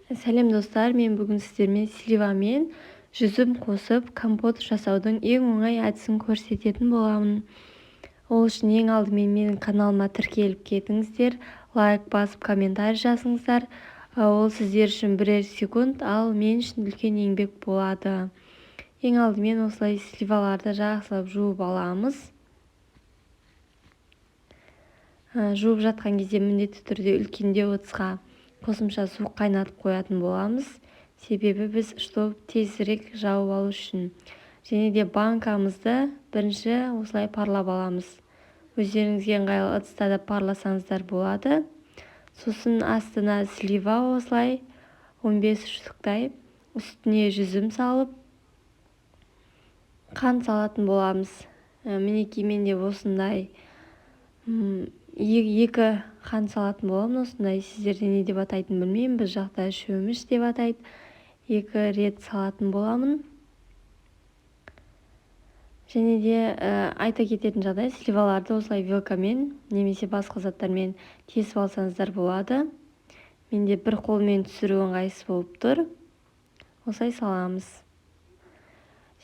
Сәлем достар, мен бүгін сіздермен слива мен жүзім қосып компот жасаудың ең оңай әдісін көрсететін боламын. Ол үшін ең алдымен менің каналыма тіркеліп кетіңіздер, лайк басып комментарий жазыңыздар. Ол сіздер үшін бірер секунд, ал мен үшін үлкен еңбек болады. Ең алдымен осылай сливаларды жақсылап жуып аламыз. Жуып жатқан кезде міндетті түрде үлкенде отызға қосымша су қайнатып қоятын боламыз. Себебі біз чтобы тезірек жауып алу үшін. Және де банкамызды бірінші осылай парлап аламыз. Өздеріңізге ыңғайлы ыдыста да парласаңыздар болады. Сосын астына слива осылай 15 штуктай, үстіне жүзім салып қант салатын боламыз. Мінекей менде осындай екі қант салатын боламын. Осындай, сіздерде не деп атайтын білмеймін, біз жақта шөміш деп атайды. 2 рет салатын боламын. Және де айта кететін жағдай, сливаларды осылай вилкамен немесе басқа заттармен кесіп алсаңыздар болады. Менде бір қолмен түсіру ыңғайсыз болып тұр. Осылай саламыз.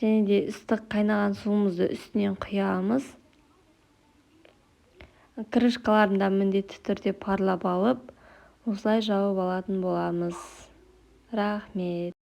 Және де ыстық қайнаған суымызды үстінен құямыз. Крышкаларын да міндетті түрде парлап алып, осылай жауып алатын боламыз. Рахмет.